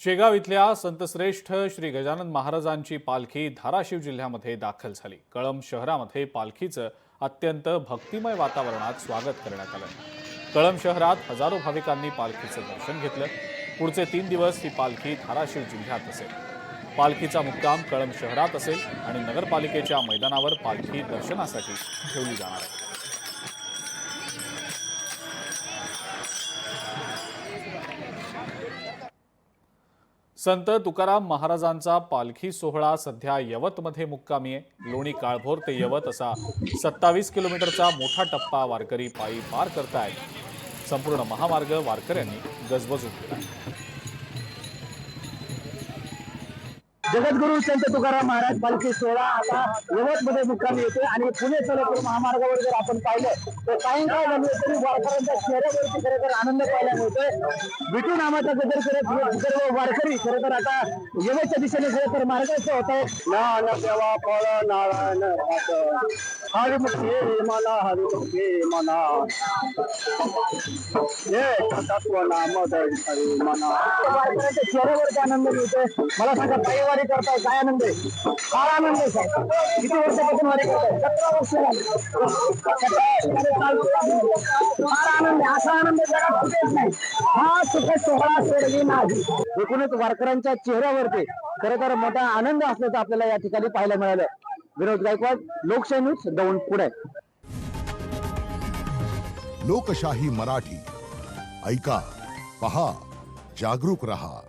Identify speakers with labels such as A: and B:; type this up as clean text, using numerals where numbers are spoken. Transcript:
A: शेगाव इथल्या संतश्रेष्ठ श्री गजानन महाराजांची पालखी धाराशिव जिल्ह्यामध्ये दाखल झाली। कळंब शहरामध्ये पालखीचं अत्यंत भक्तिमय वातावरणात स्वागत करण्यात आलं। कळंब शहरात हजारो भाविकांनी पालखीचं दर्शन घेतलं। पुढचे 3 दिवस ही पालखी धाराशिव जिल्ह्यात असेल। पालखीचा मुक्काम कळंब शहरात असेल आणि नगरपालिकेच्या मैदानावर पालखी दर्शनासाठी ठेवली जाणार आहे। संत तुकाराम महाराजांचा पालखी सोहळा सध्या यवतमध्ये मुक्कामी आहे। लोणी काळभोर ते यवत असा 27 किलोमीटरचा मोठा टप्पा वारकरी पायी पार करतायत। संपूर्ण महामार्ग वारकऱ्यांनी गजबजून केला।
B: जगद्गुरु संत तुकाराम महाराज पालखी सोहळा आता यवतमध्ये मुक्कामी येते आणि पुणे सोलापूर महामार्गावर जर आपण पाहिलं तर सायंकाळ झाली तरी वारकऱ्यांच्या चेहऱ्यावरती खरं तर आनंद पाहायला मिळतोय। विठू नामाचा गजर करत सर्व वारकरी खरं तर आता यवतच्या दिशेने खरं तर मार्गाचं होत आहे। नान देवा फळ नारायण हरिमुखे मला हरिमुखे मना हे तत्व नाम हरी मना। वारकऱ्यांच्या चेहऱ्यावरती आनंद मिळतोय। मला सांगा पायी वारी करताय काय आनंद आहे? फार आनंद आहे साहेब। किती वर्षापासून वारी करताय? 17 वर्ष फार आनंद आहे। असा आनंद जगात कुठेच नाही। हा सुख सोहळा सोडली नाही। एकूणच वारकऱ्यांच्या चेहऱ्यावरती खरं तर मोठा आनंद असल्याचं आपल्याला या ठिकाणी पाहायला मिळालं। विनोद गायकवाड, लोकशाही न्यूज, दौंड, पुणे।
C: लोकशाही मराठी ऐका, पहा, जागरूक रहा।